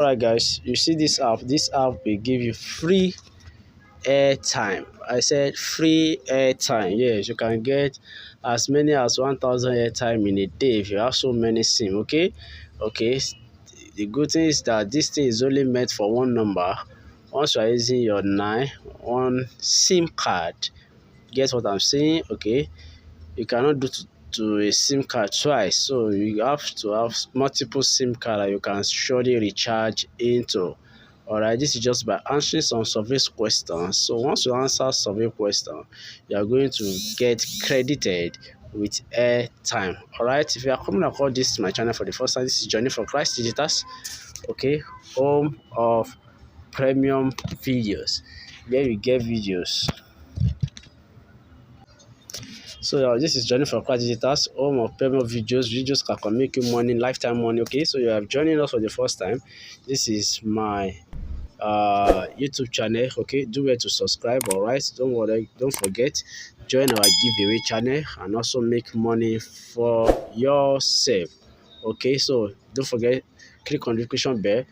Alright guys, you see this app will give you free airtime. I said free airtime. Yes, you can get as many as 1,000 airtime in a day if you have so many sim. Okay, the good thing is that this thing is only meant for one number. Once you are using your one sim card, get what I'm saying? Okay, you cannot do to a SIM card twice, so you have to have multiple SIM card that you can surely recharge into. Alright, this is just by answering some survey questions. So once you answer survey question, you are going to get credited with airtime. Alright, if you are coming across this my channel for the first time, this is Journey for Christ Digitals. Okay, home of premium videos, where we get videos. So this is Journey for Class Digitals, home of payment videos that can make you money, lifetime money. Okay, so you have joining us for the first time. This is my YouTube channel. Okay, do well to subscribe. All right, don't worry, don't forget, join our giveaway channel and also make money for yourself. Okay, so don't forget, click on the notification bell,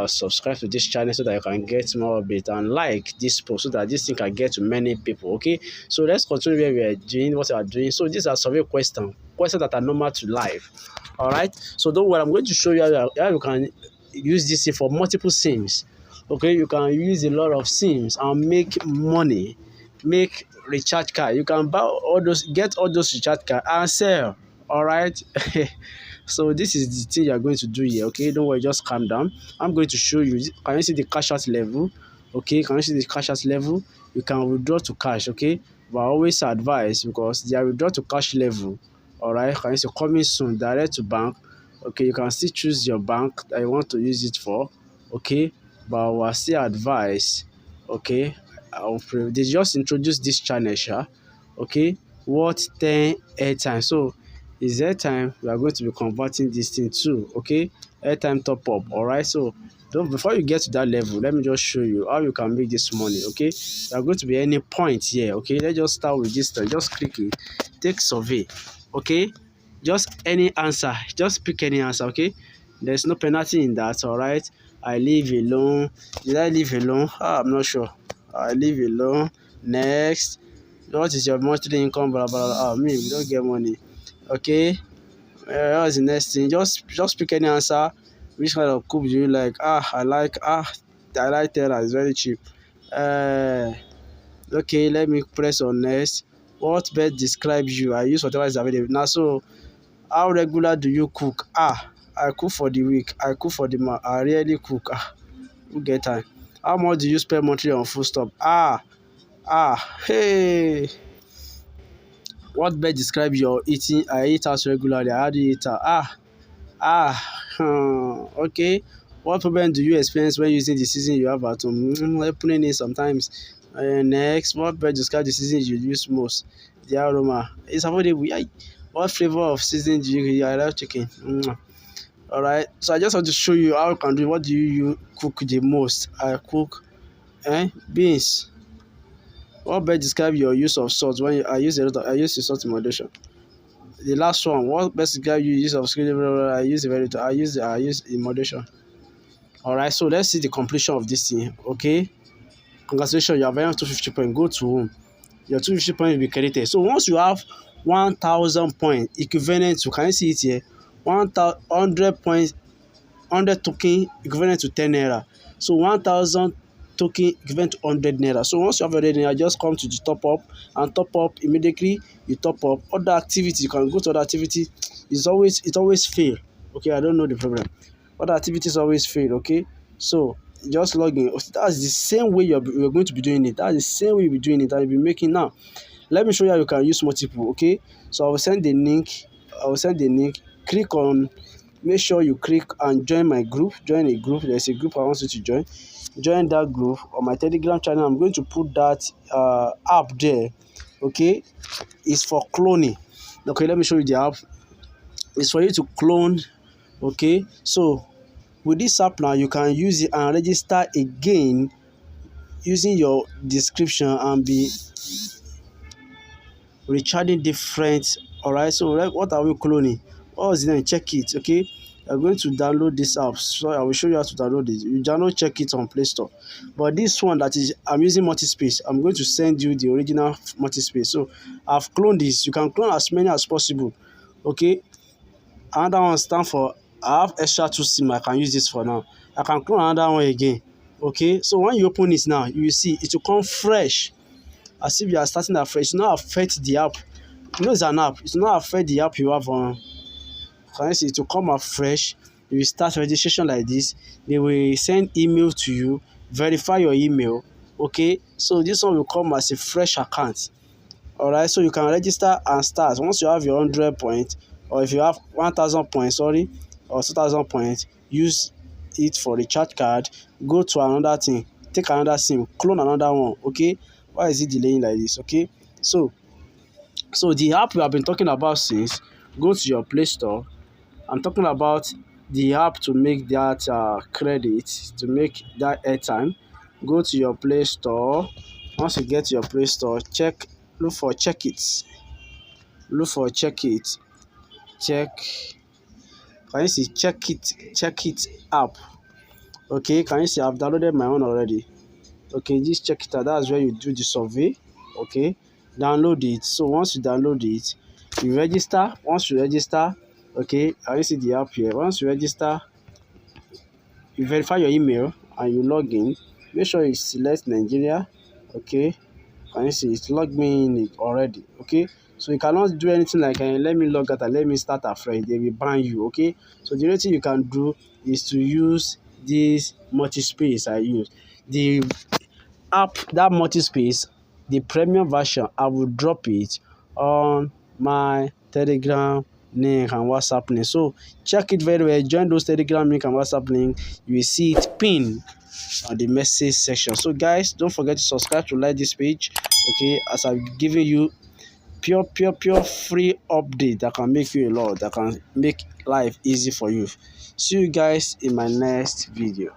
subscribe to this channel so that you can get more updates, and like this post so that this thing can get to many people. Okay, so let's continue where we are doing what we are doing. So these are survey questions that are normal to life. All right, so don't worry, I'm going to show you how you can use this thing for multiple sims. Okay, you can use a lot of sims and make money, make recharge card. You can buy all those, get all those recharge card and sell. All right. So this is the thing you are going to do here. Okay, don't worry, just calm down. I'm going to show you. Can you see the cash out level? Okay, can you see the cash out level? You can withdraw to cash. Okay, but I always advise, because they are withdraw to cash level. All right, can you see coming soon, direct to bank? Okay, you can still choose your bank that you want to use it for. Okay, but I will still advise. Okay, they just introduce this channel, sha. Okay, what 10 airtime? So is airtime we are going to be converting this thing to. Okay, airtime top up. All right, so don't, before you get to that level, let me just show you how you can make this money. Okay, there are going to be any point here. Okay, let's just start with this thing. Just click it, take survey. Okay, just any answer, just pick any answer. Okay, there's no penalty in that. All right, I leave alone. Did I leave alone? I'm not sure. I leave alone. Next, what is your monthly income? Blah blah blah. Me, we don't get money. Okay, what's the next thing? Just pick any answer. Which kind of coupe do you like? I like Terra. It's very cheap. Okay, let me press on next. What best describes you? I use whatever is available now. So how regular do you cook? I cook for the week. I cook for the month. I rarely cook. Who get time? How much do you spend monthly on food stuff? Hey. What best describes your eating? I eat out regularly. How do you eat out? Okay. What problem do you experience when using the season you have at home? Opening it sometimes. Next, what best describes the season you use most? The aroma. It's affordable. Yeah. What flavor of season do you use? I love chicken. All right. So I just want to show you how you can do. What do you cook the most? I cook beans. What best describe your use of salt? When I use the salt in moderation. The last one, what best describe you use of screen? I use in moderation. All right, so let's see the completion of this thing. Okay, congratulations, you have earned 250 points. Go to home. Your 250 points will be credited. So once you have 1,000 points equivalent to, can you see it here? 100 points, 100 token equivalent to 10 naira. So 1,000 token equivalent to 100 naira. So once you have 100 naira, just come to the top up and top up immediately. You top up other activity. You can go to other activity. It always fail. Okay, I don't know the problem. Other activities always fail. Okay, so just log in. That's the same way you're going to be doing it. That's the same way you'll be doing it that you'll be making now. Let me show you how you can use multiple. Okay, so I will send the link. Click on, make sure you click and join my group. Join a group. There's a group I want you to join. Join that group on my Telegram channel. I'm going to put that app there. Okay, it's for cloning. Okay, let me show you the app. It's for you to clone. Okay, so with this app now, you can use it and register again using your description and be recharging different. All right, so what are we cloning? What was the name? Check it. Okay, you're going to download this app. So I will show you how to download it. You download, check it on Play Store. But this one that is, I'm using multi-space. I'm going to send you the original multi-space. So I've cloned this. You can clone as many as possible. Okay. Another one stand for, I have extra 2 SIM. I can use this for now. I can clone another one again. Okay. So when you open it now, you will see it will come fresh, as if you are starting afresh. It will not affect the app. You know it's an app. It will not affect the app you have on. For instance, it will come out fresh. You will start registration like this. They will send email to you, verify your email. Okay, so this one will come as a fresh account. All right, so you can register and start. Once you have your 100 points, or if you have 1,000 points, sorry, or 2,000 points, use it for the recharge card. Go to another thing, take another SIM, clone another one. Okay, why is it delaying like this? Okay, so the app we have been talking about since, go to your Play Store. I'm talking about the app to make that credit, to make that airtime. Go to your Play Store. Once you get to your Play Store, look for check it. Look for check it. Check. Can you see check it? Check it app. Okay. Can you see I've downloaded my own already? Okay. Just check it out. That's where you do the survey. Okay. Download it. So once you download it, you register. Once you register, okay, can you see the app here? Once you register, you verify your email and you log in. Make sure you select Nigeria. Okay, can you see it's logged me in already? Okay, so you cannot do anything like let me log out and let me start afresh. They will ban you. Okay, so the only thing you can do is to use this multi-space I use. The app, that multi-space, the premium version, I will drop it on my Telegram link and WhatsApp link. So check it very well. Join those Telegram link and WhatsApp link. You will see it pinned on the message section. So guys, don't forget to subscribe, to like this page. Okay, as I'm giving you pure free update that can make you a lot, that can make life easy for you. See you guys in my next video.